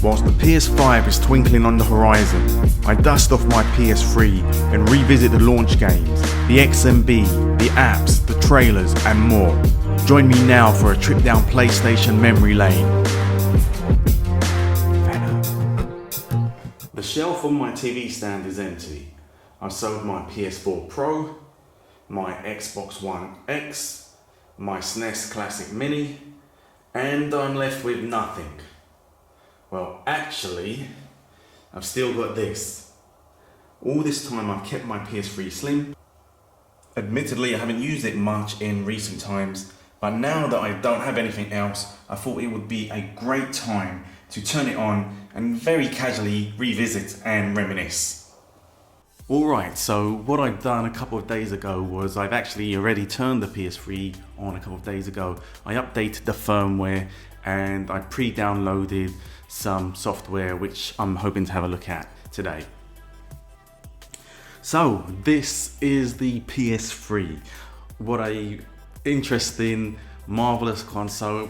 Whilst the PS5 is twinkling on the horizon, I dust off my PS3 and revisit the launch games, the XMB, the apps, the trailers and more. Join me now for a trip down PlayStation memory lane. The shelf on my TV stand is empty. I sold my PS4 Pro, my Xbox One X, my SNES Classic Mini, and I'm left with nothing. Well, actually, I've still got this. All this time I've kept my PS3 Slim. Admittedly, I haven't used it much in recent times, but now that I don't have anything else, I thought it would be a great time to turn it on and very casually revisit and reminisce. Alright, so what I've done a couple of days ago was I've actually already turned the PS3 on a couple of days ago. I updated the firmware and I pre-downloaded some software which I'm hoping to have a look at today. So this is the PS3. What a interesting, marvelous console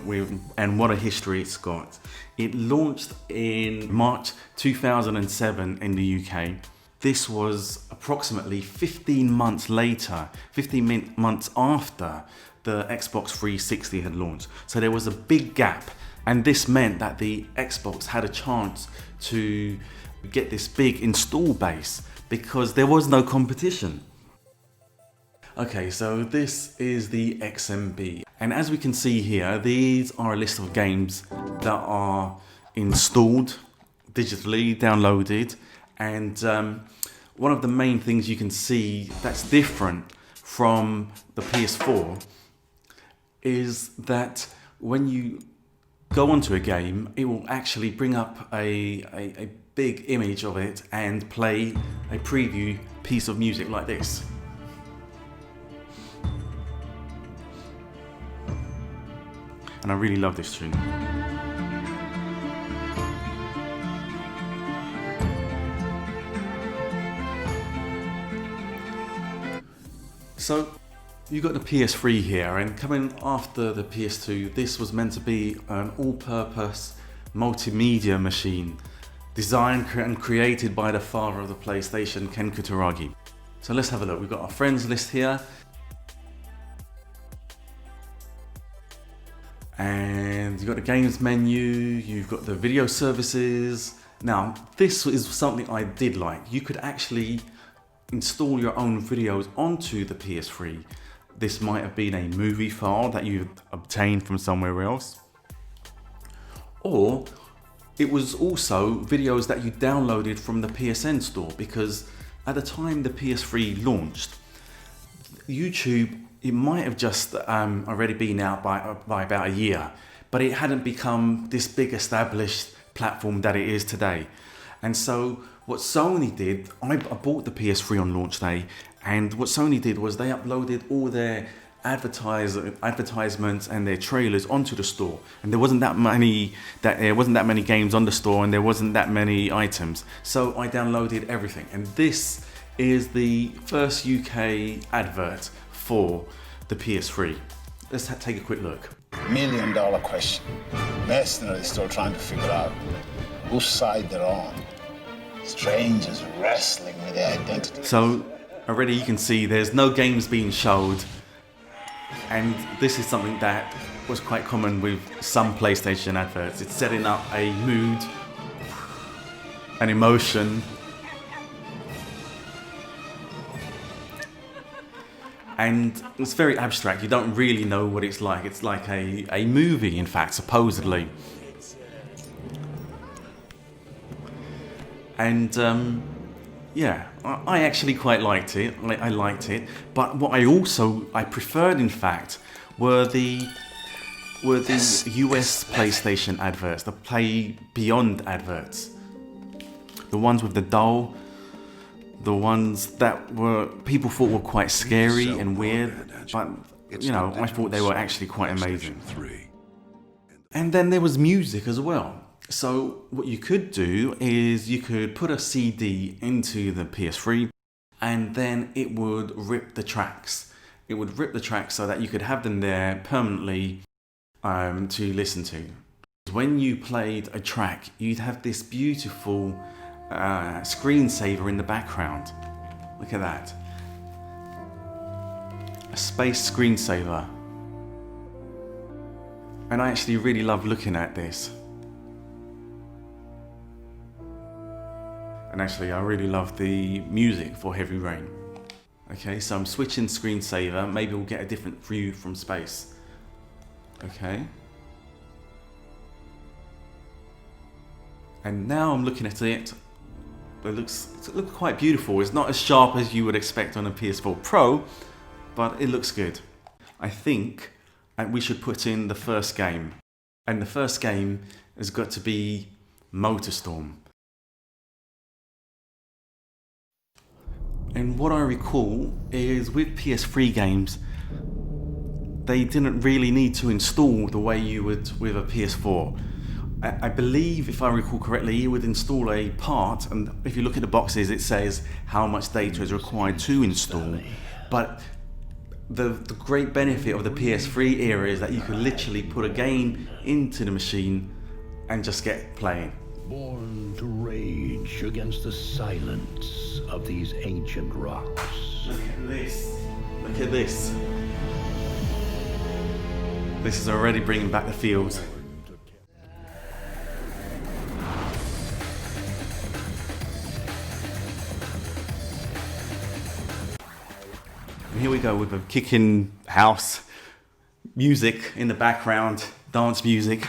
and what a history it's got. It launched in March 2007 in the UK. This was approximately 15 months later, 15 months after the Xbox 360 had launched. So there was a big gap, and this meant that the Xbox had a chance to get this big install base because there was no competition. Okay, so this is the XMB, and as we can see here, these are a list of games that are installed digitally, downloaded, and one of the main things you can see that's different from the PS4 is that when you go onto a game, it will actually bring up a big image of it and play a preview piece of music like this. And I really love this tune. So you've got the PS3 here, and coming after the PS2, this was meant to be an all-purpose multimedia machine designed and created by the father of the PlayStation, Ken Kutaragi. So let's have a look. We've got our friends list here. And you've got the games menu, you've got the video services. Now, this is something I did like. You could actually install your own videos onto the PS3. This might have been a movie file that you obtained from somewhere else. Or it was also videos that you downloaded from the PSN store, because at the time the PS3 launched, YouTube, it might have just already been out by about a year, but it hadn't become this big established platform that it is today. And so what Sony did, I bought the PS3 on launch day, and what Sony did was they uploaded all their advertisements and their trailers onto the store, and there wasn't that many games on the store, and there wasn't that many items. So I downloaded everything, and this is the first UK advert for the PS3. Let's take a quick look. $1 million question. Mercenaries still trying to figure out whose side they're on. Strangers wrestling with their identity. So already you can see there's no games being showed, and this is something that was quite common with some PlayStation adverts. It's setting up a mood, an emotion, and it's very abstract. You don't really know what it's like. It's like a movie, in fact, supposedly. And yeah, I actually quite liked it. I liked it. But what I preferred, in fact, were the US PlayStation adverts, the Play Beyond adverts, the ones with the doll. The ones that people thought were quite scary and weird, but you know, I thought they were actually quite amazing. And then there was music as well. So what you could do is you could put a CD into the PS3, and then it would rip the tracks. It would rip the tracks so that you could have them there permanently to listen to. When you played a track, you'd have this beautiful screensaver in the background. Look at that. A space screensaver. And I actually really love looking at this. And actually I really love the music for Heavy Rain. Okay, so I'm switching screensaver. Maybe we'll get a different view from space. Okay. And now I'm looking at it. It looks quite beautiful. It's not as sharp as you would expect on a PS4 Pro, but it looks good. I think we should put in the first game. And the first game has got to be MotorStorm. And what I recall is with PS3 games, they didn't really need to install the way you would with a PS4. I believe, if I recall correctly, you would install a part, and if you look at the boxes, it says how much data is required to install. But the great benefit of the PS3 era is that you could literally put a game into the machine and just get playing. Born to rage against the silence of these ancient rocks. Look at this. Look at this. This is already bringing back the feels. And here we go with a kicking house music in the background, dance music.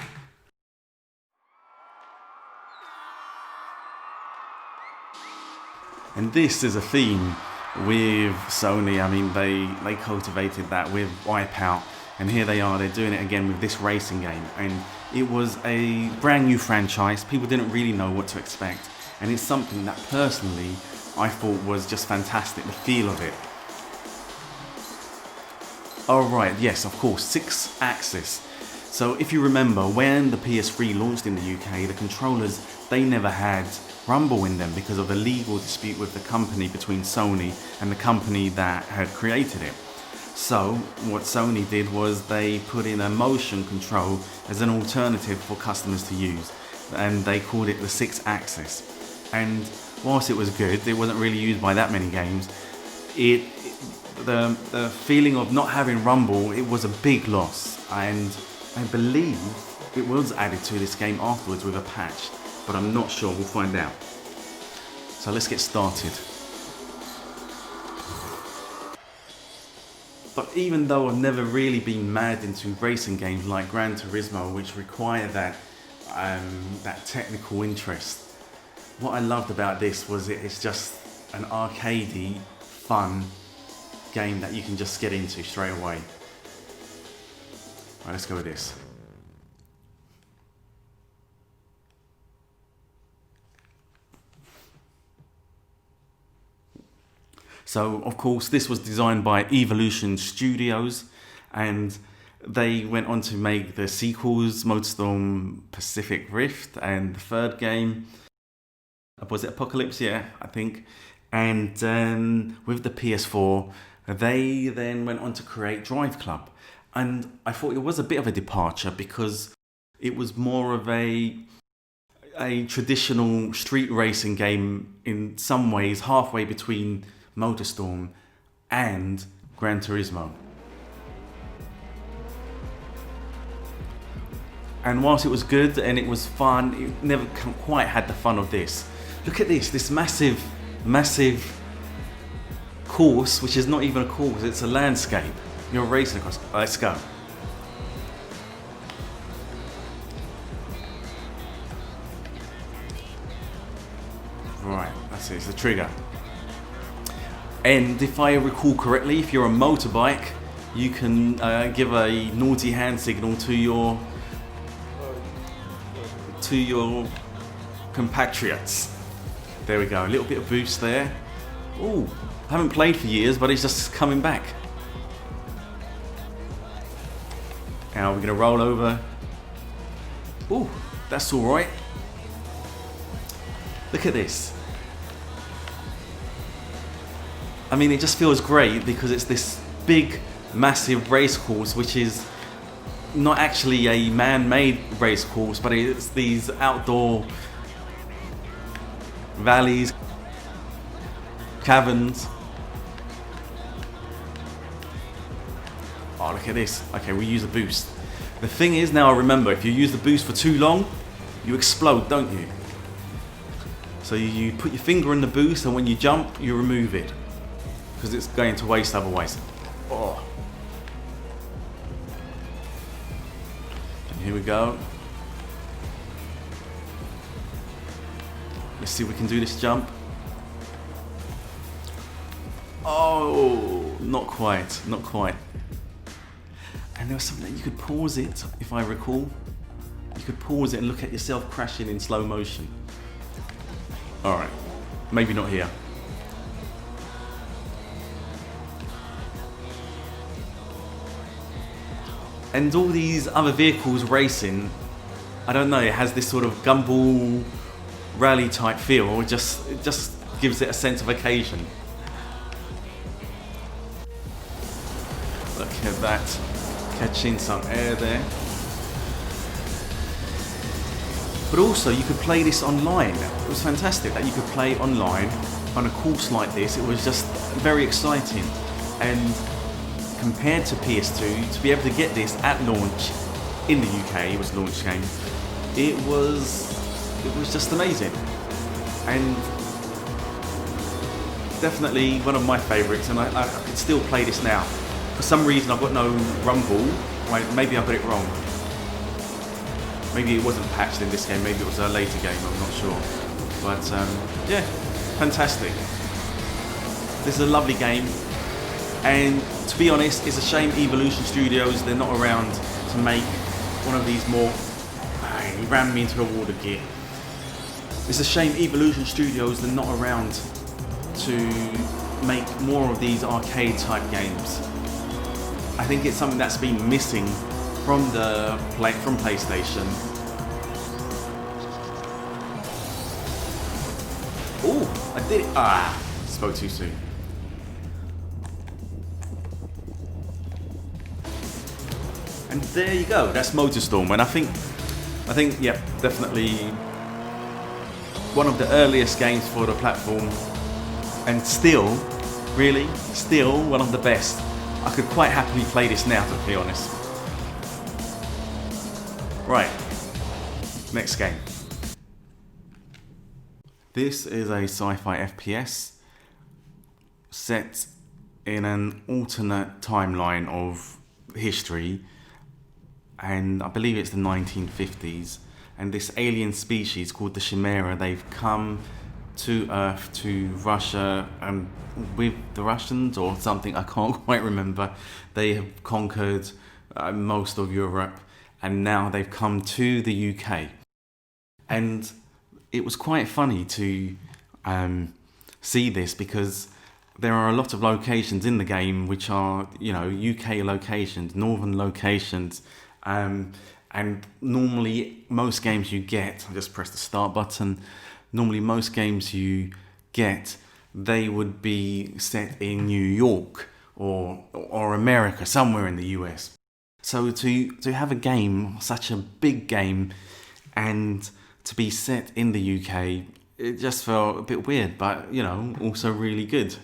And this is a theme with Sony. I mean, they cultivated that with Wipeout. And here they are, they're doing it again with this racing game. And it was a brand new franchise. People didn't really know what to expect. And it's something that personally, I thought was just fantastic, the feel of it. Oh right, yes, of course, 6-axis. So if you remember, when the PS3 launched in the UK, the controllers, they never had rumble in them because of a legal dispute with the company between Sony and the company that had created it. So what Sony did was they put in a motion control as an alternative for customers to use, and they called it the 6-axis. And whilst it was good, it wasn't really used by that many games. The feeling of not having rumble, it was a big loss, and I believe it was added to this game afterwards with a patch, but I'm not sure, we'll find out. So let's get started. But even though I've never really been mad into racing games like Gran Turismo, which require that technical interest, what I loved about this was it's just an arcadey, fun game that you can just get into straight away. Right, let's go with this. So, of course, this was designed by Evolution Studios, and they went on to make the sequels, MotorStorm Pacific Rift, and the third game, was it Apocalypse? Yeah, I think. And with the PS4, they then went on to create Drive Club. And I thought it was a bit of a departure because it was more of a traditional street racing game in some ways, halfway between MotorStorm and Gran Turismo. And whilst it was good and it was fun, it never quite had the fun of this. Look at this massive course, which is not even a course, it's a landscape. You're racing across. Let's go. Right, that's it, it's the trigger. And if I recall correctly, if you're a motorbike, you can give a naughty hand signal to your compatriots. There we go, a little bit of boost there. Ooh, I haven't played for years, but it's just coming back. Now we're gonna roll over. Ooh, that's all right. Look at this. I mean, it just feels great because it's this big, massive race course, which is not actually a man-made race course, but it's these outdoor valleys, caverns. Oh, look at this. Okay, we use a boost. The thing is, now I remember, if you use the boost for too long, you explode, don't you? So you put your finger in the boost, and when you jump, you remove it, because it's going to waste otherwise. Oh. And here we go. Let's see if we can do this jump. Oh, not quite, not quite. And there was something that you could pause it, if I recall. You could pause it and look at yourself crashing in slow motion. Alright, maybe not here. And all these other vehicles racing, I don't know, it has this sort of gumball rally type feel. It just gives it a sense of occasion. Look at that. Catching some air there. But also you could play this online. It was fantastic that you could play online on a course like this. It was just very exciting. And compared to PS2, to be able to get this at launch in the UK, it was a launch game, it was just amazing. And definitely one of my favourites, and I could still play this now. For some reason I've got no rumble. Right, maybe I got it wrong. Maybe it wasn't patched in this game, maybe it was a later game, I'm not sure. But yeah, fantastic. This is a lovely game. And to be honest, it's a shame Evolution Studios, they're not around to make one of these more... He ran me into a wall of gear. It's a shame Evolution Studios, they're not around to make more of these arcade type games. I think it's something that's been missing from PlayStation. Oh, I did it. Spoke too soon. And there you go. That's MotorStorm, and I think, yeah, definitely one of the earliest games for the platform, and still, really, still one of the best. I could quite happily play this now, to be honest. Right, next game. This is a sci-fi FPS set in an alternate timeline of history, and I believe it's the 1950s, and this alien species called the Chimera, they've come to Earth, to Russia, with the Russians or something, I can't quite remember. They have conquered most of Europe, and now they've come to the UK. And it was quite funny to see this, because there are a lot of locations in the game which are, you know, UK locations, northern locations, and normally most games you get, I just press the start button, normally most games you get, they would be set in New York or America, somewhere in the US. So to have a game, such a big game, and to be set in the UK, it just felt a bit weird, but, you know, also really good.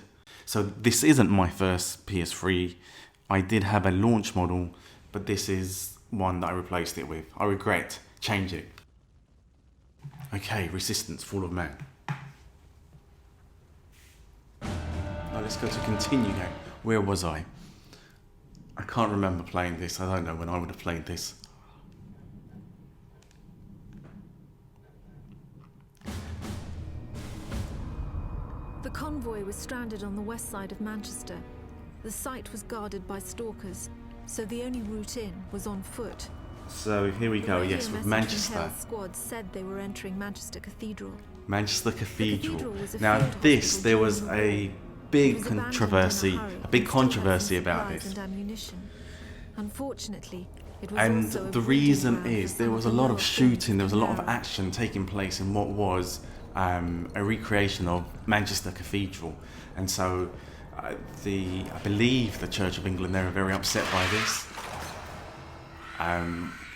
So this isn't my first PS3. I did have a launch model, but this is one that I replaced it with. I regret changing it. Okay, Resistance, Fall of Man. Now let's go to continue game. Where was I? I can't remember playing this. I don't know when I would have played this. The convoy was stranded on the west side of Manchester. The site was guarded by stalkers, so the only route in was on foot. So here we go, yes, with Manchester. Squad said they were entering Manchester Cathedral. Manchester Cathedral. Now this, there was a big controversy about this. Unfortunately, it was and also the reason is there was a lot of shooting, there was a lot of action taking place in what was a recreation of Manchester Cathedral. And so I believe the Church of England, they were very upset by this.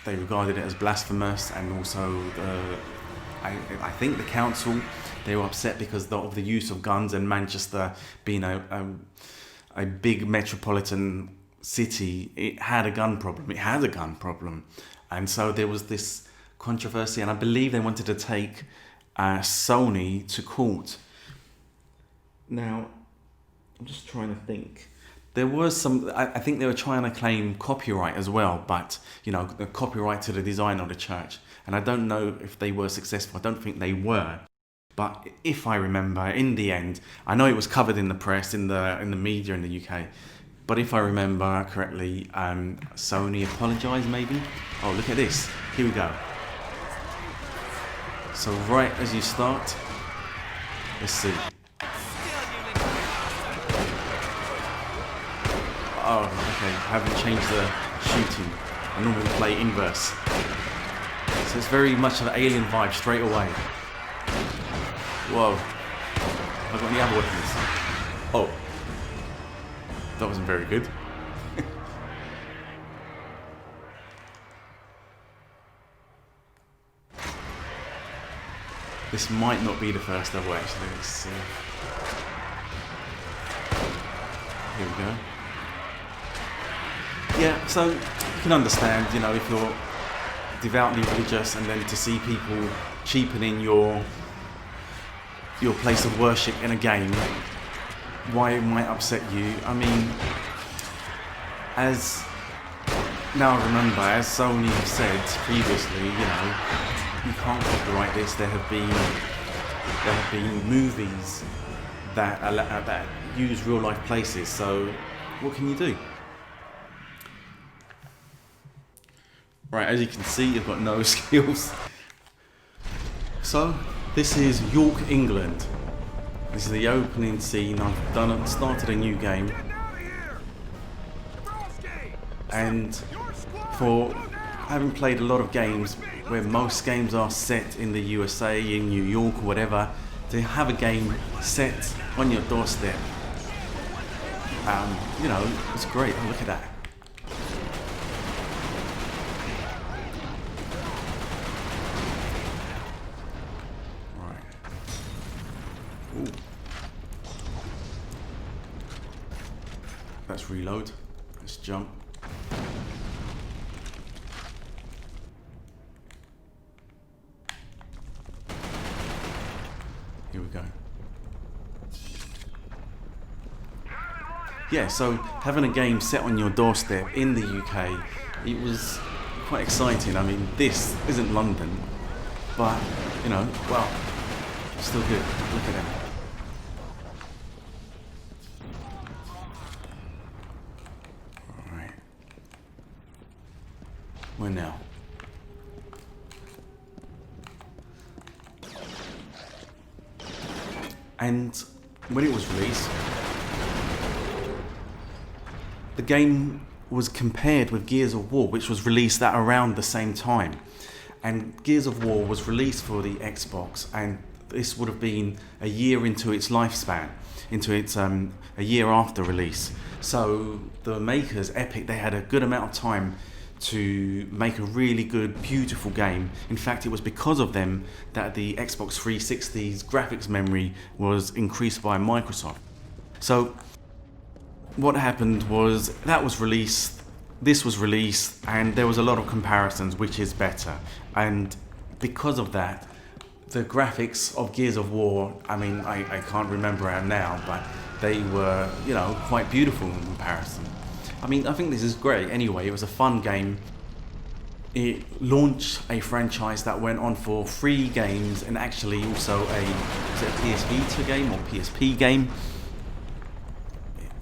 They regarded it as blasphemous, and also I think the council, they were upset because of the use of guns, and Manchester being a big metropolitan city, it had a gun problem. And so there was this controversy, and I believe they wanted to take Sony to court. Now, I'm just trying to think. There was some, I think they were trying to claim copyright as well, but, you know, the copyright to the design of the church. And I don't know if they were successful. I don't think they were. But if I remember, in the end, I know it was covered in the press, in the media in the UK. But if I remember correctly, Sony apologised maybe? Oh, look at this. Here we go. So right as you start, let's see. Oh, okay, I haven't changed the shooting. I normally play inverse. So it's very much of an Alien vibe straight away. Whoa. Have I got any other weapons? Oh. That wasn't very good. This might not be the first level actually, let's see. Here we go. Yeah, so you can understand, you know, if you're devoutly religious and then to see people cheapening your place of worship in a game, why it might upset you. I mean, as now I remember, as Sony have said previously, you know, you can't copyright this. There have been movies that use real life places. So what can you do? Right, as you can see, you've got no skills. So this is York, England. This is the opening scene. I've started a new game, and for having played a lot of games where most games are set in the USA, in New York or whatever, to have a game set on your doorstep, you know, it's great. Oh, look at that. Let's reload. Let's jump. Here we go. Yeah, so having a game set on your doorstep in the UK, it was quite exciting. I mean, this isn't London, but, you know, well, still good. Look at that. Alright. Where now? And when it was released, the game was compared with Gears of War, which was released at around the same time. And Gears of War was released for the Xbox, and this would have been a year into its lifespan, into its a year after release. So the makers, Epic, they had a good amount of time to make a really good, beautiful game. In fact, it was because of them that the Xbox 360's graphics memory was increased by Microsoft. So what happened was that was released, this was released, and there was a lot of comparisons, which is better. And because of that, the graphics of Gears of War, I mean, I can't remember it now, but they were, you know, quite beautiful in comparison. I mean, I think this is great. Anyway, it was a fun game. It launched a franchise that went on for 3 games, and actually also was it a PS Vita game or PSP game?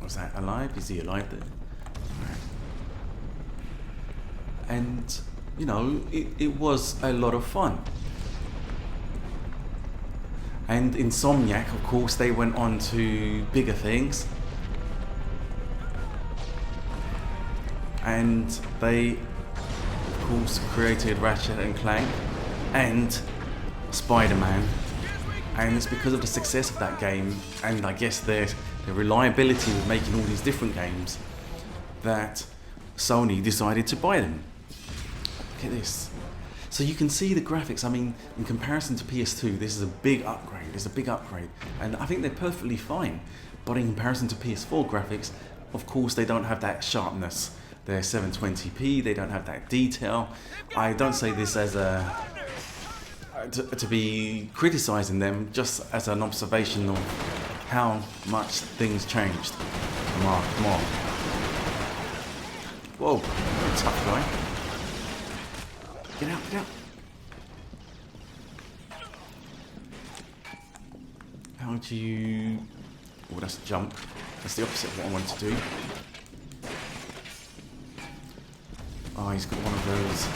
Was that alive? Is he alive there? Right. And, you know, it was a lot of fun. And Insomniac, of course, they went on to bigger things. And they, of course, created Ratchet and Clank and Spider-Man. And it's because of the success of that game, and I guess the reliability of making all these different games, that Sony decided to buy them. Look at this. So you can see the graphics. I mean, in comparison to PS2, this is a big upgrade. It's a big upgrade. And I think they're perfectly fine. But in comparison to PS4 graphics, of course, they don't have that sharpness. They're 720p, they don't have that detail. I don't say this as to be criticizing them, just as an observation of how much things changed. Come on, come on. Whoa, you're a tough guy. Get out, get out. How do you... Oh, that's a jump. That's the opposite of what I want to do. Oh, he's got one of those.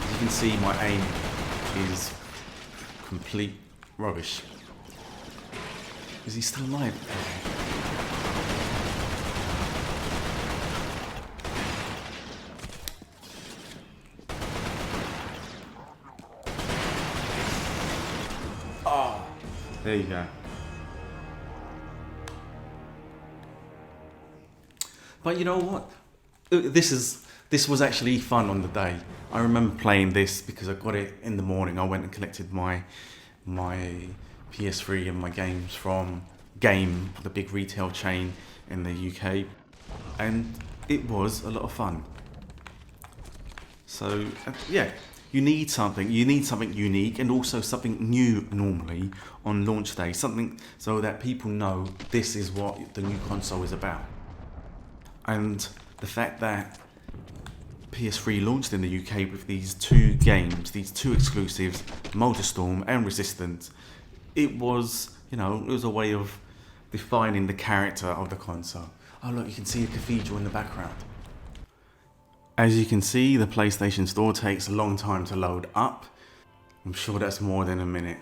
As you can see, my aim is complete rubbish. Is he still alive? Oh, there you go. But you know what? This was actually fun on the day. I remember playing this because I got it in the morning. I went and collected my PS3 and my games from Game, the big retail chain in the UK, and it was a lot of fun. So yeah, you need something unique and also something new normally on launch day, something so that people know this is what the new console is about. And the fact that PS3 launched in the UK with these two games, these two exclusives, MotorStorm and Resistance, it was, you know, it was a way of defining the character of the console. Oh look, you can see a cathedral in the background. As you can see, the PlayStation Store takes a long time to load up. I'm sure that's more than a minute.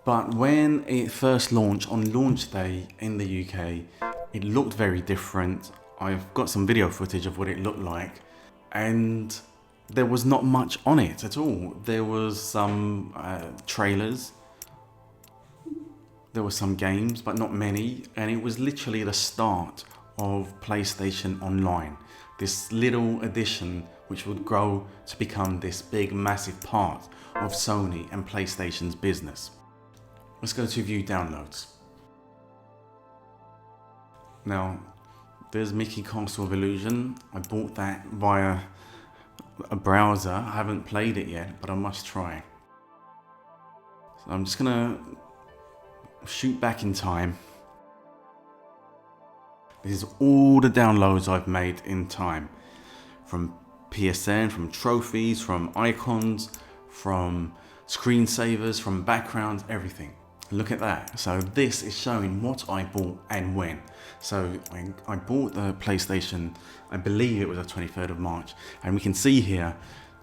But when it first launched on launch day in the UK, it looked very different. I've got some video footage of what it looked like, and there was not much on it at all. There was some trailers, there were some games, but not many, and it was literally the start of PlayStation Online, this little addition which would grow to become this big massive part of Sony and PlayStation's business. Let's go to view downloads. Now, there's Mickey Castle of Illusion. I bought that via a browser. I haven't played it yet, but I must try. So I'm just gonna shoot back in time. This is all the downloads I've made in time. From PSN, from trophies, from icons, from screensavers, from backgrounds, everything. Look at that. So this is showing what I bought and when. So I bought the PlayStation, I believe it was the 23rd of March, and we can see here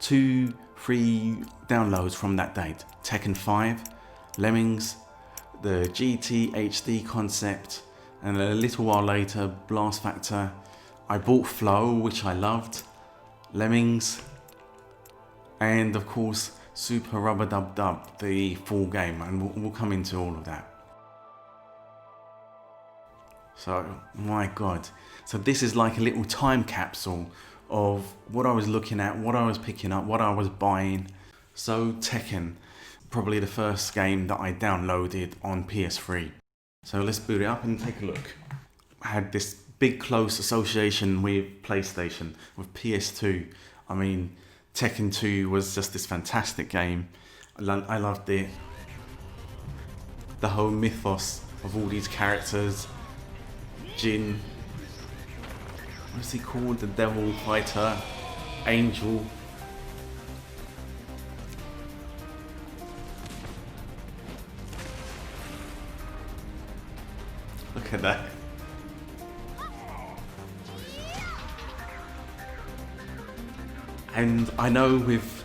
2 free downloads from that date. Tekken 5, Lemmings, the GT HD Concept, and a little while later Blast Factor. I bought Flow, which I loved, Lemmings, and of course Super Rubber Dub Dub, the full game, and we'll come into all of that. So, my God. So this is like a little time capsule of what I was looking at, what I was picking up, what I was buying. So Tekken, probably the first game that I downloaded on PS3. So let's boot it up and take a look. I had this big close association with PlayStation, with PS2. I mean, Tekken 2 was just this fantastic game. I loved it. The whole mythos of all these characters. Jin. What's he called? The Devil Fighter. Angel. Look at that. And I know with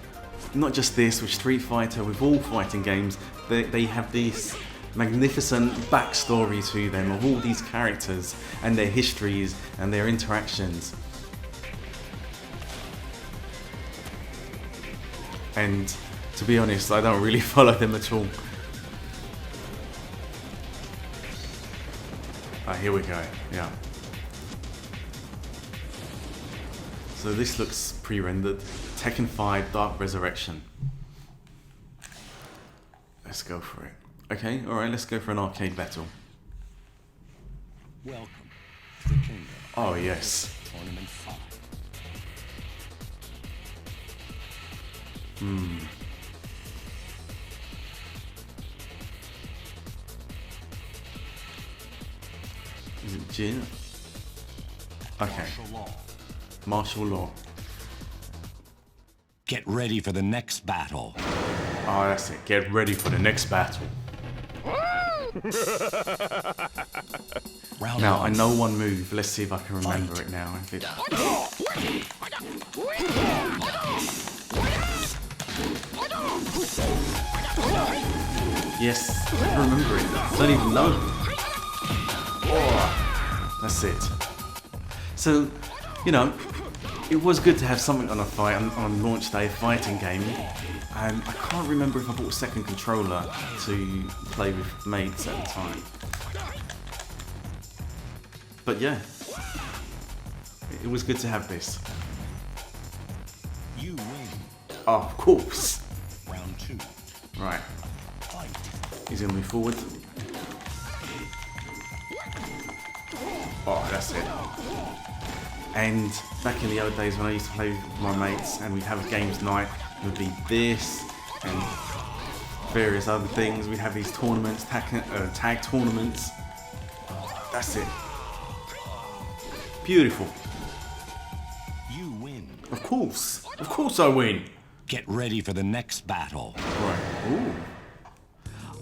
not just this, with Street Fighter, with all fighting games, they have this magnificent backstory to them of all these characters and their histories and their interactions. And to be honest, I don't really follow them at all. Oh, here we go, yeah. So this looks pre-rendered. Tekken 5 Dark Resurrection. Let's go for it. Okay, alright, let's go for an arcade battle. Welcome to the kingdom. Oh, yes. Tournament 5. Is it Jin? Okay. Martial law. Martial law. Get ready for the next battle. Oh, that's it. Get ready for the next battle. Round Now, I one. know one move. Let's see if I can remember it now. If it... Yes, I remember it. I don't even know. Oh, that's it. So, you know, it was good to have something on a fight on launch day, fighting game. And I can't remember if I bought a second controller to play with mates at the time. But yeah, it was good to have this. You win. Oh, of course. Round 2. Right, Fight. he's gonna move forward. Oh, that's it. And back in the old days when I used to play with my mates and we'd have a games night, it would be this and various other things. We'd have these tournaments, tag tournaments. That's it. Beautiful. You win. Of course I win. Get ready for the next battle. Right. Ooh.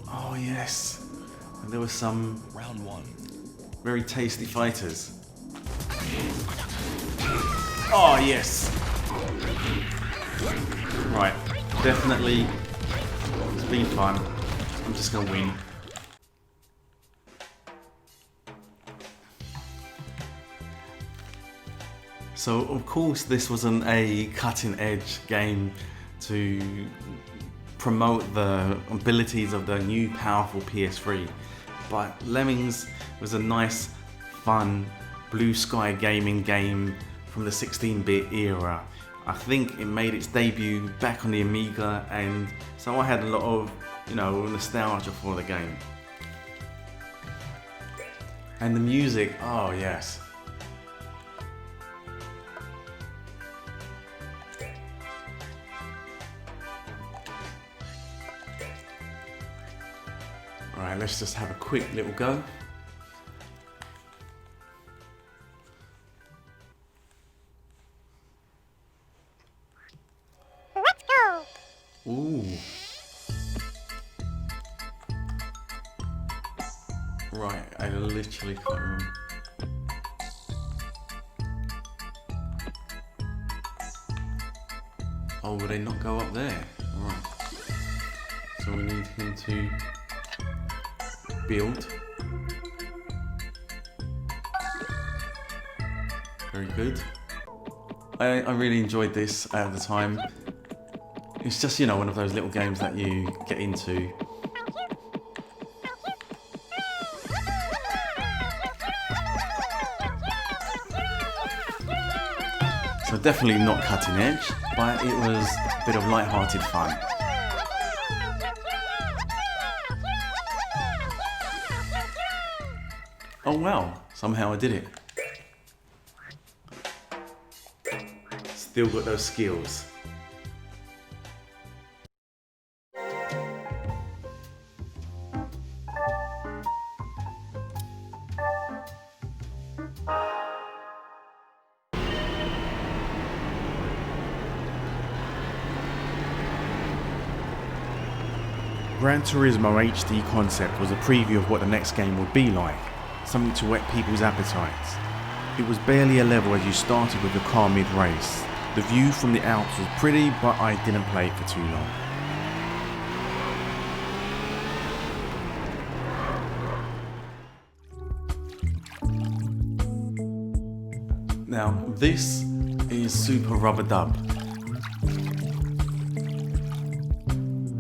Oh yes. And there were some Round 1. very tasty fighters. Oh yes. Right. Definitely. It's been fun. I'm just gonna win. So of course this wasn't a cutting edge game to promote the abilities of the new powerful PS3, but Lemmings was a nice, fun, blue sky gaming game from the 16-bit era. I think it made its debut back on the Amiga, and so I had a lot of, you know, nostalgia for the game. And the music, oh yes. Alright, let's just have a quick little go. Let's go. Ooh. Right, I literally can't remember. Oh, will they not go up there? Right. So we need him to build. Very good. I really enjoyed this at the time. It's just, you know, one of those little games that you get into. So definitely not cutting edge, but it was a bit of light-hearted fun. Oh wow, somehow I did it. Still got those skills. Gran Turismo HD Concept was a preview of what the next game would be like, something to whet people's appetites. It was barely a level as you started with the car mid-race. The view from the Alps was pretty, but I didn't play it for too long. Now, this is Super Rubber Dub.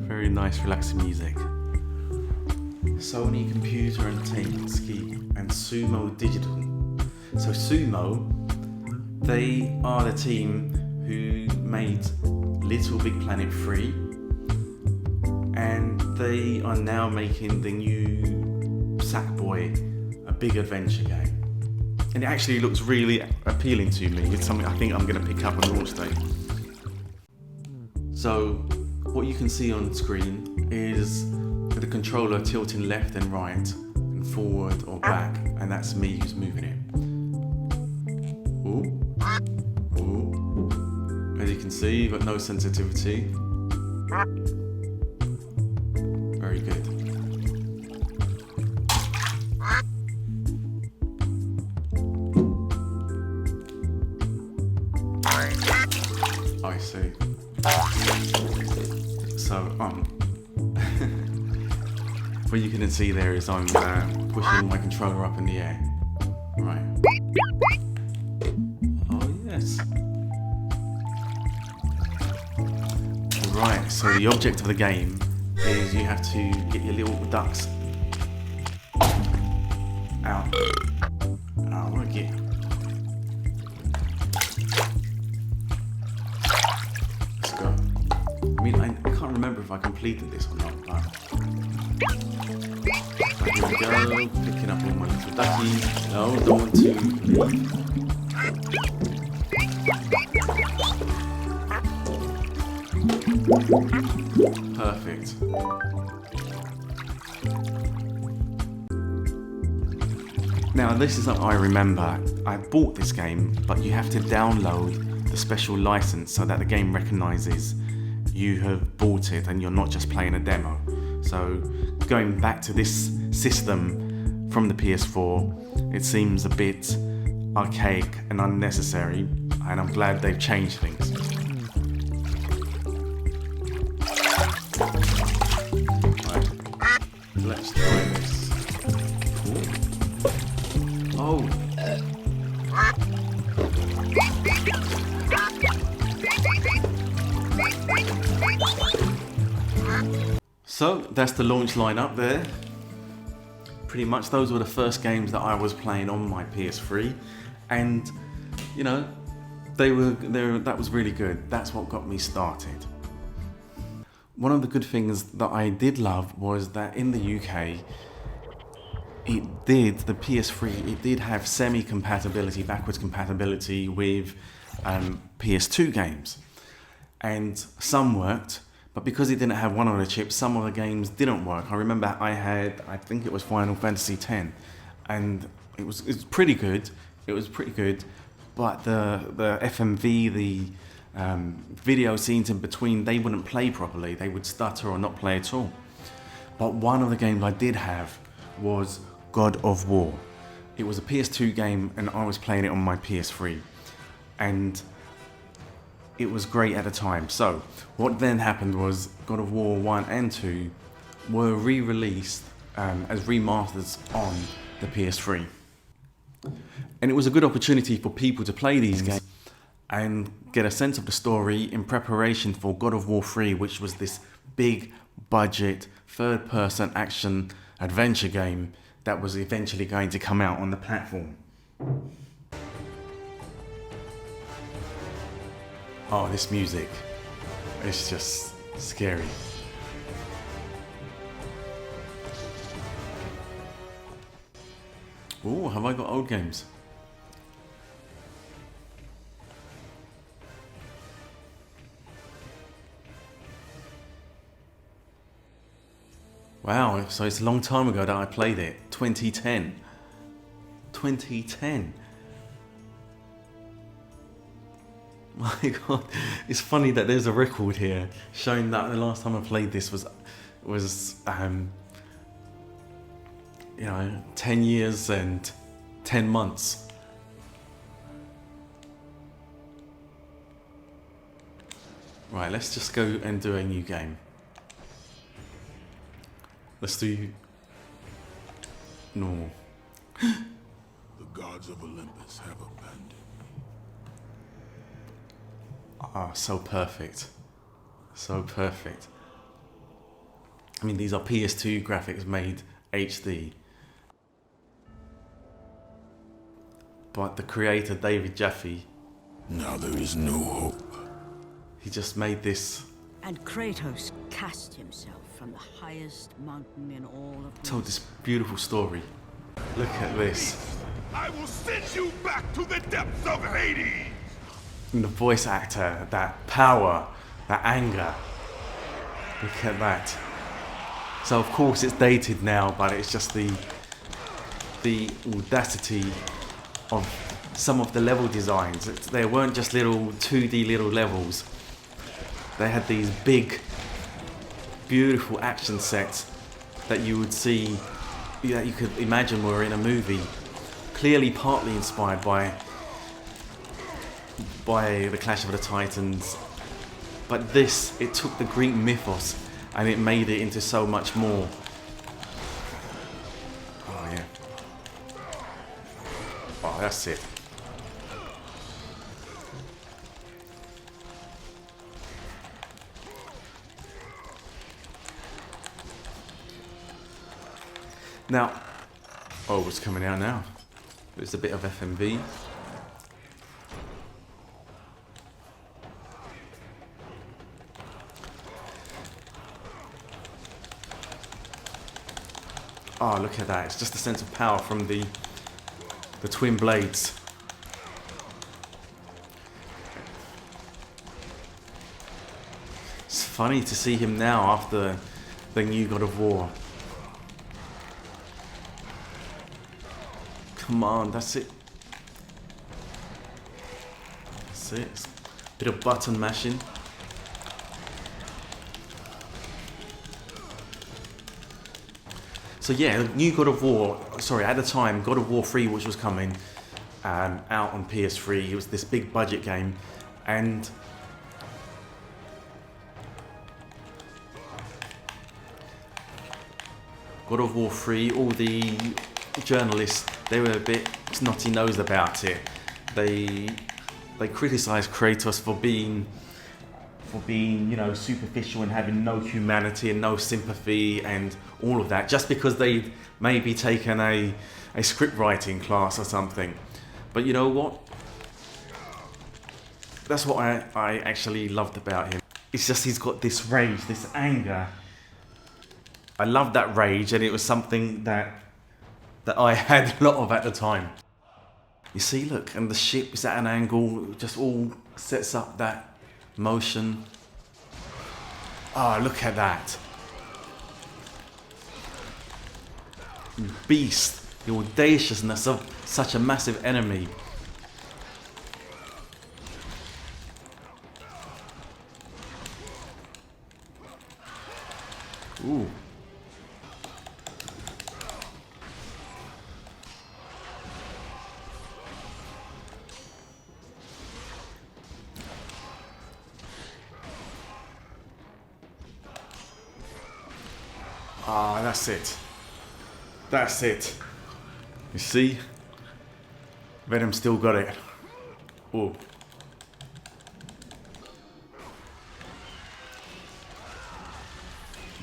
Very nice, relaxing music. Sony Computer Entertainment Ski and Sumo Digital. So Sumo, they are the team who made Little Big Planet 3, and they are now making the new Sackboy, a big adventure game. And it actually looks really appealing to me. It's something I think I'm going to pick up on launch day. So what you can see on screen is the controller tilting left and right and forward or back, and that's me who's moving it. Ooh. Ooh. As you can see, you've got no sensitivity. Very good. I see. So, what you can see there is I'm pushing my controller up in the air. Right. Oh, yes. Right, so the object of the game is you have to get your little ducks out. Oh, what a get. Let's go. I mean, I can't remember if I completed this or not, but here we go, picking up all my little duckies. No, don't want to leave. Perfect. Now this is something I remember. I bought this game, but you have to download the special license so that the game recognises you have bought it and you're not just playing a demo. So going back to this system from the PS4, it seems a bit archaic and unnecessary, and I'm glad they've changed things. Right, let's try this. Ooh. Oh. So that's the launch lineup there. Pretty much those were the first games that I was playing on my PS3, and you know, that was really good. That's what got me started. One of the good things that I did love was that in the UK, the PS3, it did have semi-compatibility, backwards compatibility with PS2 games, and some worked. But because it didn't have one of the chips, some of the games didn't work. I remember I think it was Final Fantasy X, and it was pretty good. It was pretty good, but the FMV, the video scenes in between, they wouldn't play properly. They would stutter or not play at all. But one of the games I did have was God of War. It was a PS2 game, and I was playing it on my PS3, and it was great at the time. So what then happened was God of War 1 and 2 were re-released as remasters on the PS3. And it was a good opportunity for people to play these games and get a sense of the story in preparation for God of War 3, which was this big budget third-person action adventure game that was eventually going to come out on the platform. Oh, this music, it's just scary. Oh, have I got old games? Wow, so it's a long time ago that I played it. 2010. 2010. My God, it's funny that there's a record here showing that the last time I played this was 10 years and 10 months. Right, let's just go and do a new game. Let's do normal. The gods of Olympus have abandoned. Ah, so perfect. So perfect. I mean, these are PS2 graphics made HD. But the creator, David Jaffe, Now there is no hope. he just made this, And Kratos cast himself from the highest mountain in all of told this beautiful story. Look at this. I will send you back to the depths of Hades! And the voice actor, that power, that anger. Look at that. So of course it's dated now, but it's just the audacity of some of the level designs. They weren't just little 2D little levels. They had these big, beautiful action sets that you would see, that you could imagine were in a movie. Clearly partly inspired by the Clash of the Titans. But this, it took the Greek mythos and it made it into so much more. Oh yeah. Oh, that's it. Now, oh, what's coming out now? There's a bit of FMV. Oh, look at that. It's just a sense of power from the twin blades. It's funny to see him now after the new God of War. Come on, that's it. That's it. It's a bit of button mashing. So yeah, the new God of War, sorry, at the time, God of War 3, which was coming out on PS3, it was this big budget game, and God of War 3, all the journalists, they were a bit snotty-nosed about it. They criticised Kratos for being, you know, superficial and having no humanity and no sympathy and all of that, just because they'd maybe taken a script writing class or something. But you know what? That's what I actually loved about him. It's just he's got this rage, this anger. I loved that rage, and it was something that I had a lot of at the time. You see, look, and the ship is at an angle, just all sets up that motion. Oh, look at that. Beast, the audaciousness of such a massive enemy. Ooh. Ah, that's it. That's it. You see? Venom still got it. Oh.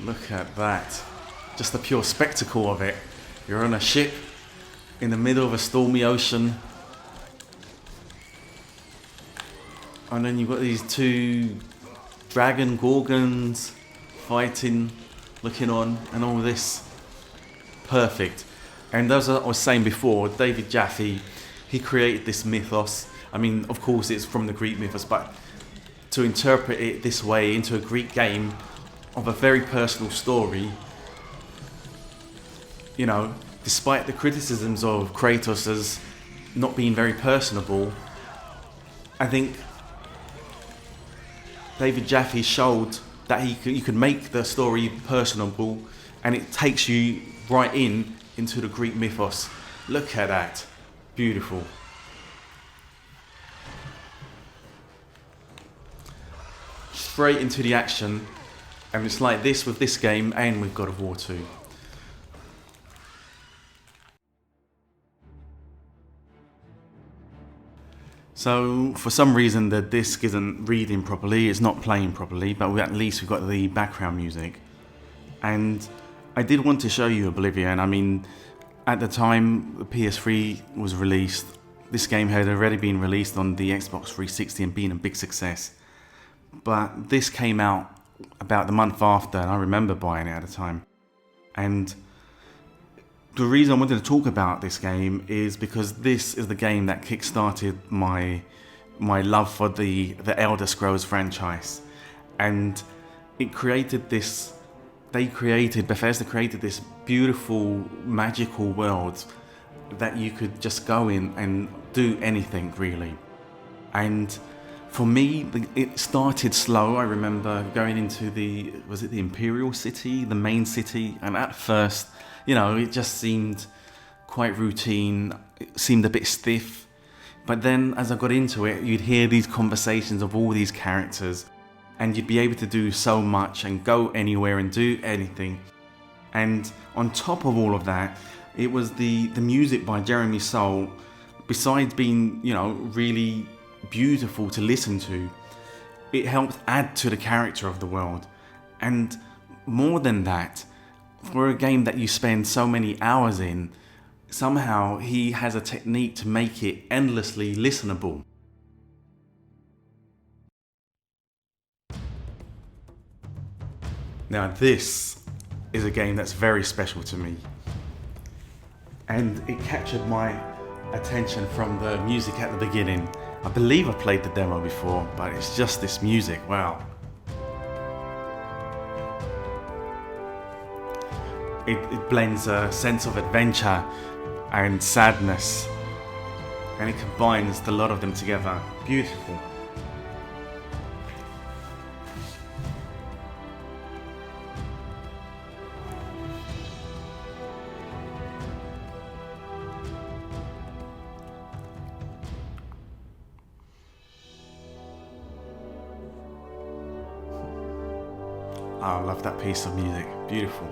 Look at that. Just the pure spectacle of it. You're on a ship in the middle of a stormy ocean. And then you've got these two dragon gorgons fighting, looking on, and all this. Perfect. And as I was saying before, David Jaffe, he created this mythos. I mean, of course it's from the Greek mythos, but to interpret it this way into a Greek game of a very personal story, you know, despite the criticisms of Kratos as not being very personable, I think David Jaffe showed that you can make the story personable, and it takes you right into the Greek mythos. Look at that. Beautiful. Straight into the action, and it's like this with this game and with God of War 2. So for some reason the disc isn't reading properly, it's not playing properly, but at least we've got the background music. And I did want to show you Oblivion. I mean, at the time the PS3 was released, this game had already been released on the Xbox 360 and been a big success. But this came out about the month after, and I remember buying it at the time. And the reason I wanted to talk about this game is because this is the game that kickstarted my love for the Elder Scrolls franchise. And it created this, Bethesda created this beautiful, magical world that you could just go in and do anything, really. And for me, it started slow. I remember going into the Imperial City, the main city, and at first, it just seemed quite routine. It seemed a bit stiff. But then as I got into it, you'd hear these conversations of all these characters, and you'd be able to do so much and go anywhere and do anything. And on top of all of that, it was the music by Jeremy Soule, besides being, really beautiful to listen to, it helped add to the character of the world. And more than that, for a game that you spend so many hours in, somehow he has a technique to make it endlessly listenable. Now this is a game that's very special to me, and it captured my attention from the music at the beginning. I believe I played the demo before, but it's just this music, wow. It blends a sense of adventure and sadness, and it combines the lot of them together. Beautiful. I love that piece of music. Beautiful.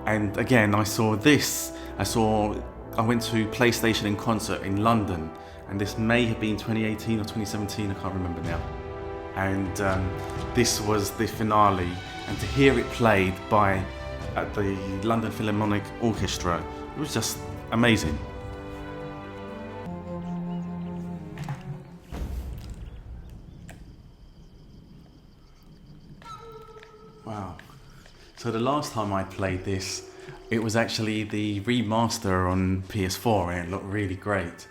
And again, I went to PlayStation in concert in London, and this may have been 2018 or 2017, I can't remember now. And this was the finale, and to hear it played at the London Philharmonic Orchestra, it was just amazing. Wow. So the last time I played this, it was actually the remaster on PS4, and it looked really great.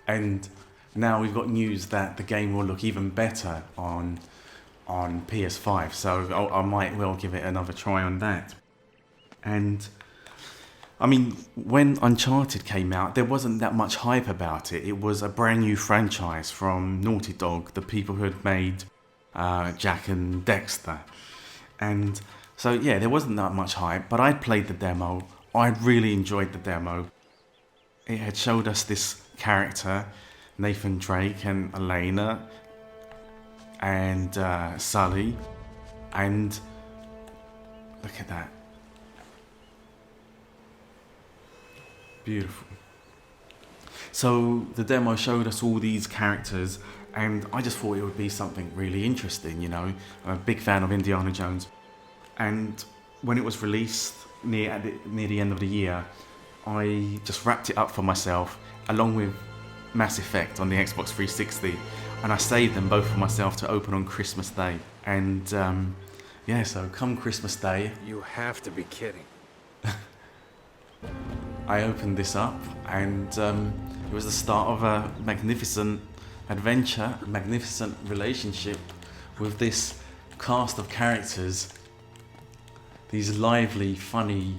And now we've got news that the game will look even better on PS5, so I might well give it another try on that. And I mean, when Uncharted came out, there wasn't that much hype about it. It was a brand new franchise from Naughty Dog, the people who had made Jak and Dexter. And so yeah, there wasn't that much hype, but I'd played the demo. I really enjoyed the demo. It had showed us this character, Nathan Drake and Elena and Sully, and look at that. Beautiful. So the demo showed us all these characters, and I just thought it would be something really interesting, I'm a big fan of Indiana Jones. And when it was released near the end of the year, I just wrapped it up for myself, along with Mass Effect on the Xbox 360, and I saved them both for myself to open on Christmas Day. And yeah, so come Christmas Day, You have to be kidding. I opened this up, and it was the start of a magnificent adventure, a magnificent relationship with this cast of characters, these lively, funny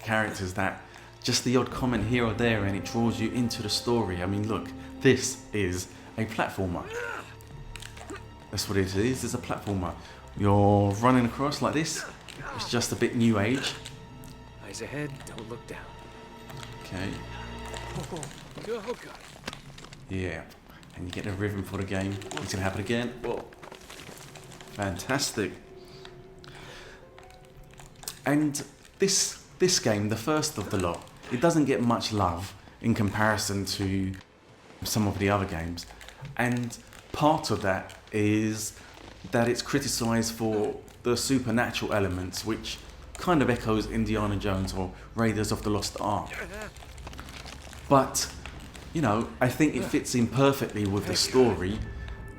characters that just the odd comment here or there and it draws you into the story. I mean, look, this is a platformer. That's what it is, it's a platformer. You're running across like this, it's just a bit new age. Eyes ahead, don't look down. Okay. Oh God. Yeah, and you get a rhythm for the game. It's gonna happen again. Whoa. Fantastic. And this game, the first of the lot, it doesn't get much love in comparison to some of the other games. And part of that is that it's criticised for the supernatural elements, which kind of echoes Indiana Jones or Raiders of the Lost Ark. But, you know, I think it fits in perfectly with the story,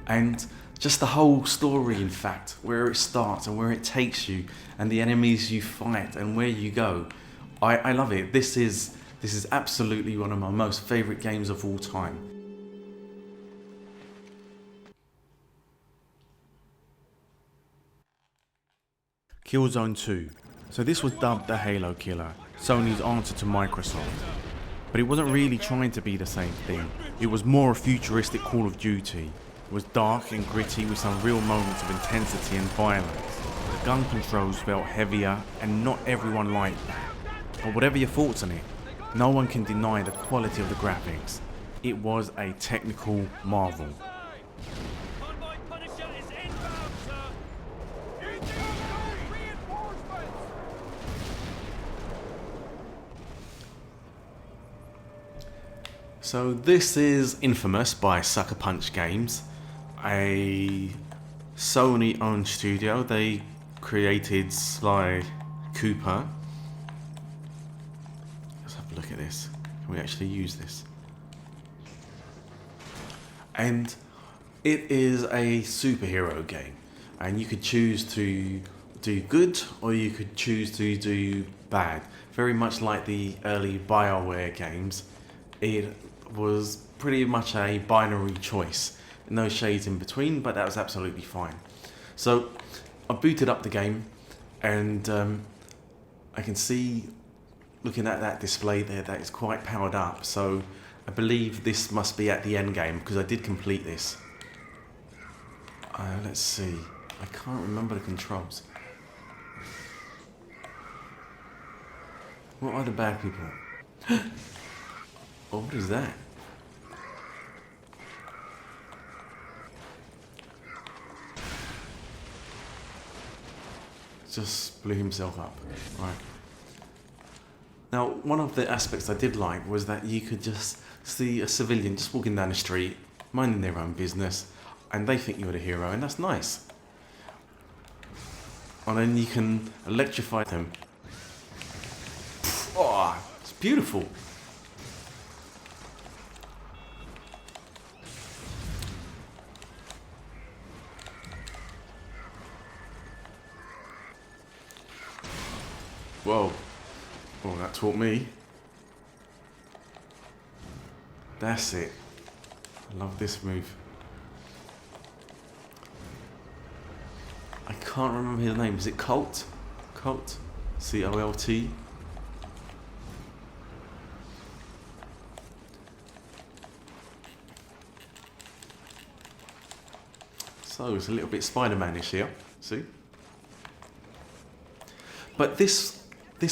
and just the whole story, in fact, where it starts and where it takes you, and the enemies you fight and where you go. I love it. This is absolutely one of my most favourite games of all time. Killzone 2. So this was dubbed the Halo Killer, Sony's answer to Microsoft. But it wasn't really trying to be the same thing. It was more a futuristic Call of Duty. It was dark and gritty with some real moments of intensity and violence. The gun controls felt heavier and not everyone liked that. But whatever your thoughts on it, no one can deny the quality of the graphics. It was a technical marvel. So this is Infamous by Sucker Punch Games, a Sony-owned studio. They created Sly Cooper. Let's have a look at this. Can we actually use this? And it is a superhero game, and you could choose to do good or you could choose to do bad. Very much like the early BioWare games. It was pretty much a binary choice. No shades in between, but that was absolutely fine. So I booted up the game, and I can see, looking at that display there, that it's quite powered up. So I believe this must be at the end game, because I did complete this. Let's see. I can't remember the controls. What are the bad people? Oh, what is that? Just blew himself up. Right. Now, one of the aspects I did like was that you could just see a civilian just walking down the street, minding their own business, and they think you're the hero, and that's nice. And then you can electrify them. Oh, it's beautiful. Whoa. Oh, that taught me. That's it. I love this move. I can't remember his name. Is it Colt? Colt? C-O-L-T? So it's a little bit Spider-Man-ish here. See? But this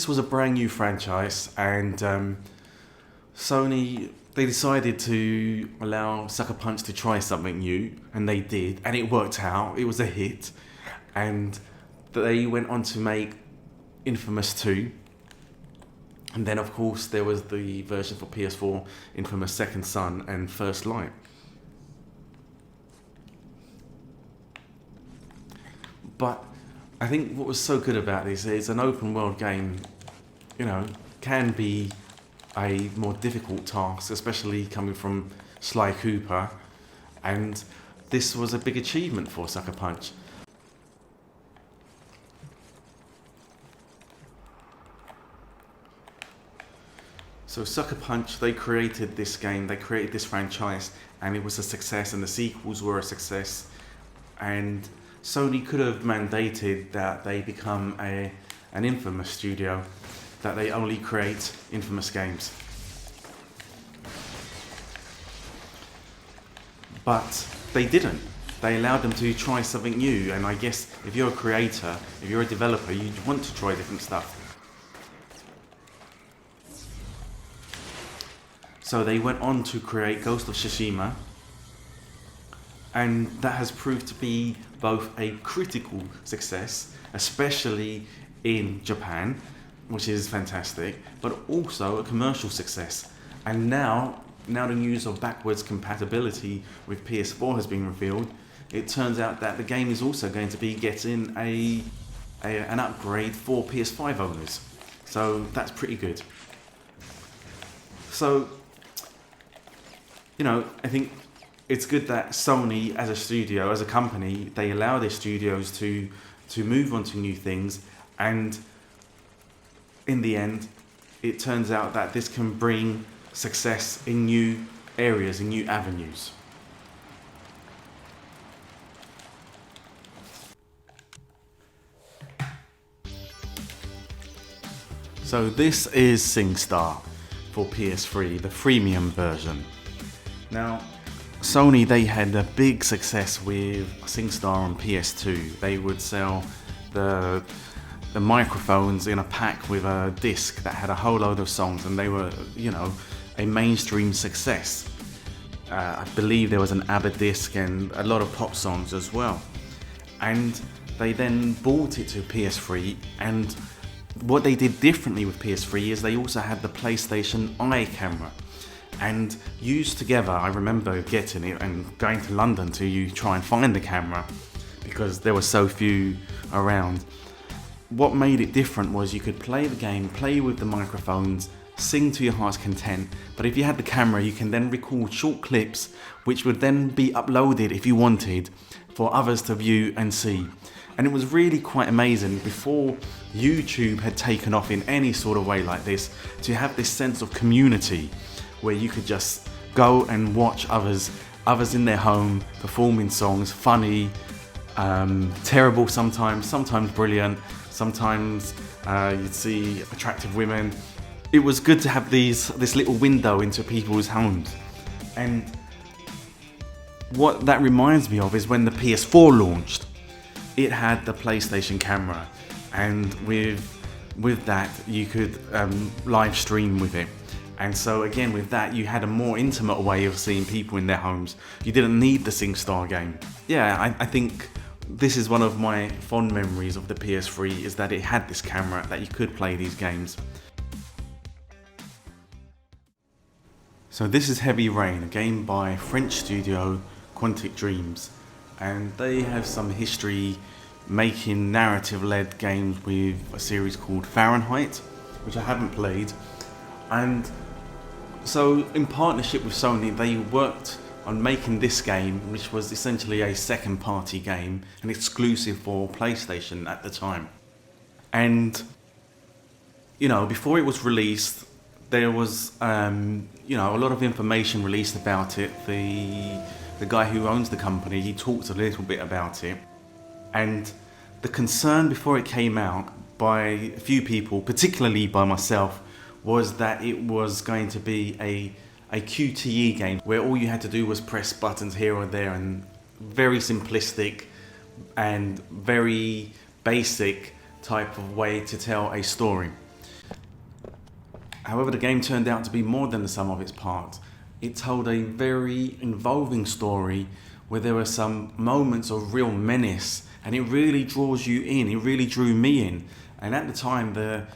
was a brand new franchise, and Sony, they decided to allow Sucker Punch to try something new, and they did, and it worked out. It was a hit, and they went on to make Infamous 2, and then of course there was the version for PS4, Infamous Second Son and First Light. But I think what was so good about this is an open world game, you know, can be a more difficult task, especially coming from Sly Cooper, and this was a big achievement for Sucker Punch. So Sucker Punch, they created this game, they created this franchise, and it was a success, and the sequels were a success, and Sony could have mandated that they become an Infamous studio, that they only create Infamous games. But they didn't. They allowed them to try something new, and I guess if you're a creator, if you're a developer, you want to try different stuff. So they went on to create Ghost of Tsushima, and that has proved to be both a critical success, especially in Japan, which is fantastic, but also a commercial success. And now the news of backwards compatibility with PS4 has been revealed. it turns out that the game is also going to be getting an upgrade for PS5 owners. So that's pretty good. So, you know, I think it's good that Sony as a studio, as a company, they allow their studios to move on to new things, and in the end, it turns out that this can bring success in new areas, in new avenues. So this is SingStar for PS3, the freemium version. Now, Sony, they had a big success with SingStar on PS2. They would sell the microphones in a pack with a disc that had a whole load of songs, and they were, you know, a mainstream success. I believe there was an ABBA disc and a lot of pop songs as well. And they then bought it to PS3, and what they did differently with PS3 is they also had the PlayStation I camera. And used together, I remember getting it and going to London to try and find the camera because there were so few around. What made it different was you could play the game, play with the microphones, sing to your heart's content, but if you had the camera, you can then record short clips which would then be uploaded if you wanted for others to view and see. And it was really quite amazing before YouTube had taken off in any sort of way like this, to have this sense of community where you could just go and watch others in their home performing songs, funny, terrible sometimes brilliant, sometimes you'd see attractive women. It was good to have this little window into people's homes. And what that reminds me of is when the PS4 launched. It had the PlayStation camera, and with that you could live stream with it. And so again, with that, you had a more intimate way of seeing people in their homes. You didn't need the SingStar game. Yeah, I think this is one of my fond memories of the PS3, is that it had this camera that you could play these games. So this is Heavy Rain, a game by French studio Quantic Dreams. And they have some history making narrative-led games with a series called Fahrenheit, which I haven't played. And so in partnership with Sony, they worked on making this game, which was essentially a second-party game, an exclusive for PlayStation at the time. And, you know, before it was released, there was, you know, a lot of information released about it. The guy who owns the company, he talked a little bit about it. And the concern before it came out by a few people, particularly by myself, was that it was going to be a QTE game where all you had to do was press buttons here or there, and very simplistic and very basic type of way to tell a story. However, the game turned out to be more than the sum of its parts. It told a very involving story where there were some moments of real menace, and it really draws you in. It really drew me in. And at the time, the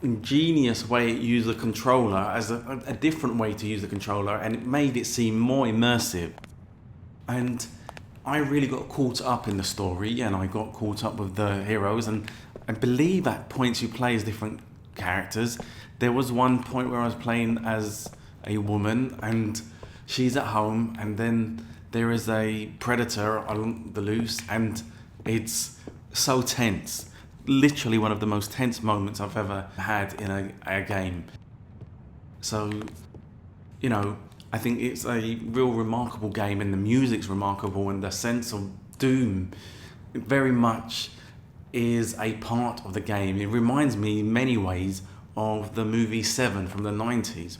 ingenious way it used the controller as a different way to use the controller, and it made it seem more immersive. And I really got caught up in the story, and I got caught up with the heroes, and I believe at points you play as different characters. There was one point where I was playing as a woman, and she's at home, and then there is a predator on the loose, and it's so tense. Literally one of the most tense moments I've ever had in a game. So, you know, I think it's a real remarkable game, and the music's remarkable, and the sense of doom very much is a part of the game. It reminds me in many ways of the movie Seven from the 90s.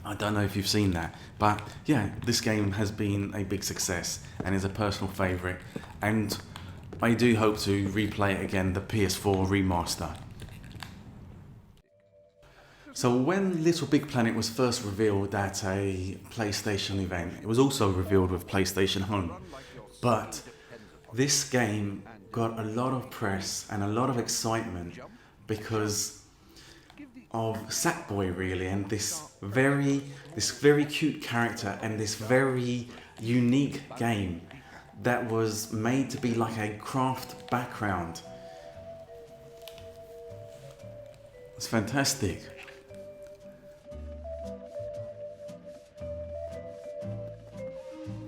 I don't know if you've seen that, but yeah, this game has been a big success and is a personal favourite, and I do hope to replay it again, the PS4 remaster. So when Little Big Planet was first revealed at a PlayStation event, it was also revealed with PlayStation Home, but this game got a lot of press and a lot of excitement because of Sackboy, really, and this very cute character and this very unique game that was made to be like a craft background. It's fantastic.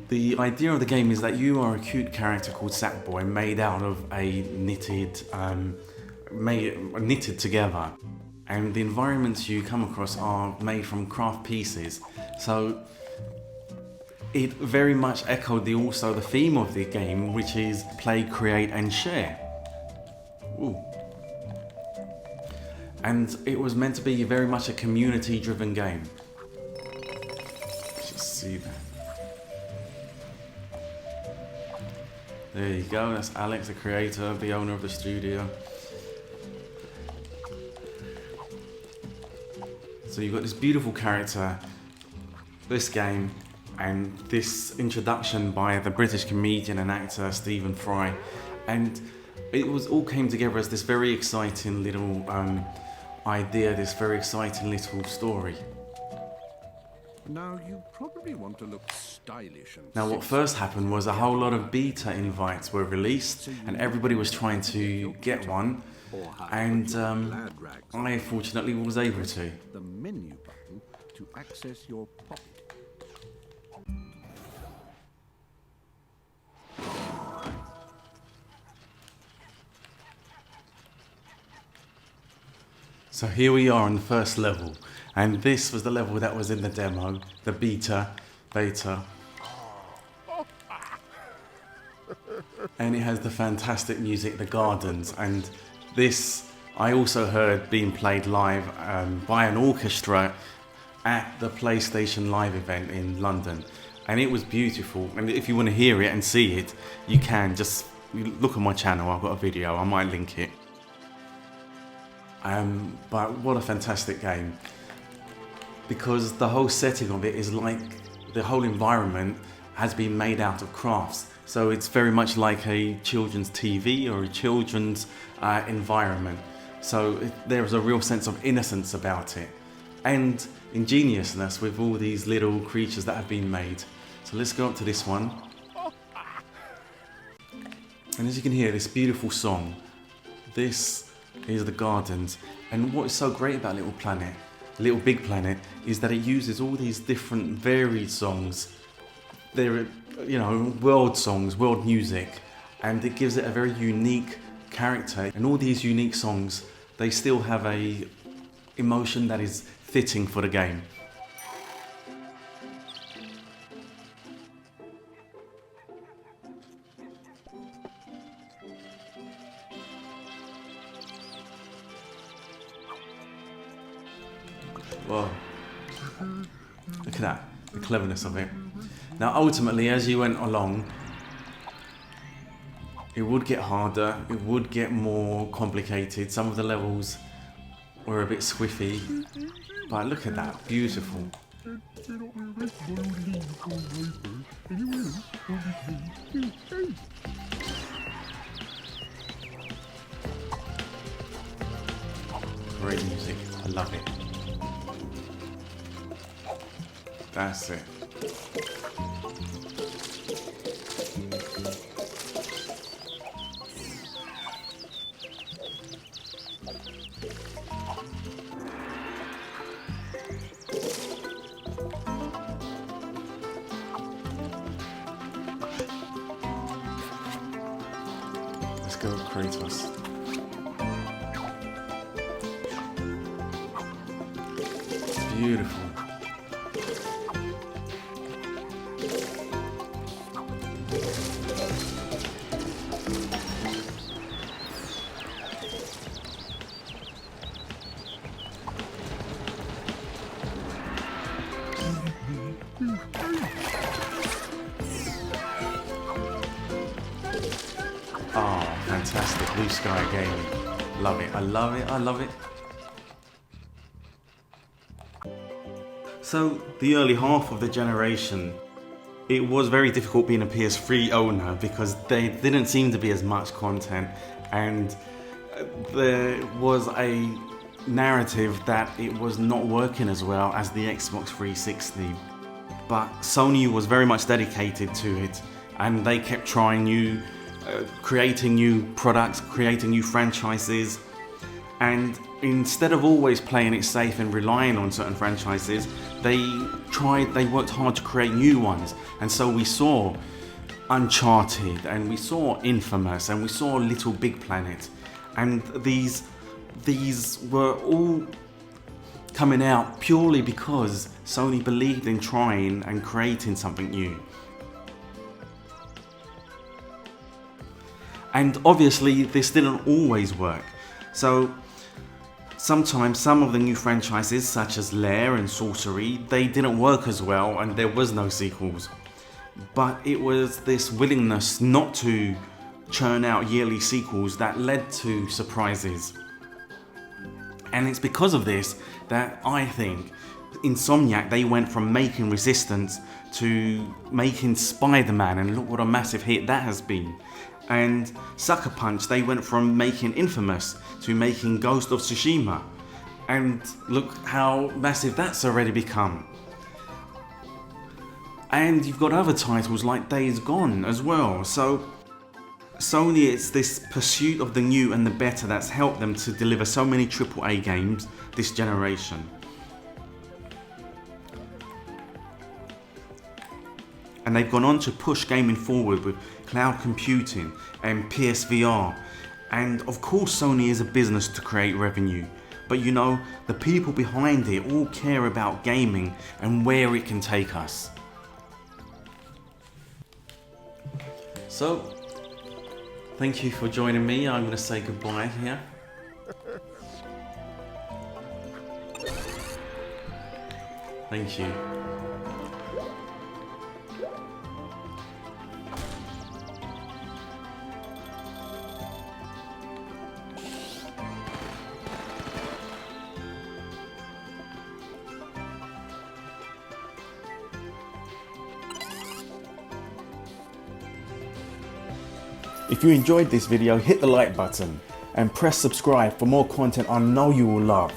The idea of the game is that you are a cute character called Sackboy, made out of a knitted together, and the environments you come across are made from craft pieces. So it very much echoed also the theme of the game, which is play, create, and share. Ooh. And it was meant to be very much a community-driven game. Let's just see that. There you go, that's Alex, the creator, the owner of the studio. So you've got this beautiful character, this game, and this introduction by the British comedian and actor Stephen Fry. And it was all came together as this very exciting little idea, this very exciting little story. Now, you probably want to look stylish and Now, what first happened was a whole lot of beta invites were released, and everybody was trying to get one, and I fortunately was able to. the menu button to access your pocket. So here we are on the first level, and this was the level that was in the demo, the beta. And it has the fantastic music, the gardens, and this I also heard being played live by an orchestra at the PlayStation Live event in London, and it was beautiful. And if you want to hear it and see it, you can just look on my channel. I've got a video, I might link it. But what a fantastic game, because the whole setting of it is like the whole environment has been made out of crafts. So it's very much like a children's TV or a children's environment. So there's a real sense of innocence about it and ingeniousness with all these little creatures that have been made. So let's go up to this one. And as you can hear, this beautiful song, this is the gardens. And what is so great about Little Big Planet, is that it uses all these different varied songs. They're, you know, world songs, world music, and it gives it a very unique character. And all these unique songs, they still have a emotion that is fitting for the game. Whoa, look at that, the cleverness of it. Now ultimately, as you went along, it would get harder, it would get more complicated. Some of the levels were a bit squiffy, but look at that, beautiful. Great music, I love it. That's it. Let's go with Kratos. Beautiful. Oh, fantastic. Blue Sky Gaming. Love it. I love it. I love it. So, the early half of the generation, it was very difficult being a PS3 owner because there didn't seem to be as much content, and there was a narrative that it was not working as well as the Xbox 360. but Sony was very much dedicated to it, and they kept trying creating new products, creating new franchises, and instead of always playing it safe and relying on certain franchises, they worked hard to create new ones. And so we saw Uncharted, and we saw Infamous, and we saw Little Big Planet, and these were all coming out purely because Sony believed in trying and creating something new. And obviously this didn't always work. So sometimes some of the new franchises, such as Lair and Sorcery, they didn't work as well, and there was no sequels. But it was this willingness not to churn out yearly sequels that led to surprises. And it's because of this that I think Insomniac, they went from making Resistance to making Spider-Man, and look what a massive hit that has been. And Sucker Punch, they went from making Infamous to making Ghost of Tsushima, and look how massive that's already become. And you've got other titles like Days Gone as well. So Sony, it's this pursuit of the new and the better that's helped them to deliver so many AAA games this generation. And they've gone on to push gaming forward with cloud computing and PSVR. And of course Sony is a business to create revenue, but you know, the people behind it all care about gaming and where it can take us. So, thank you for joining me. I'm going to say goodbye here. Thank you. If you enjoyed this video, hit the like button and press subscribe for more content I know you will love.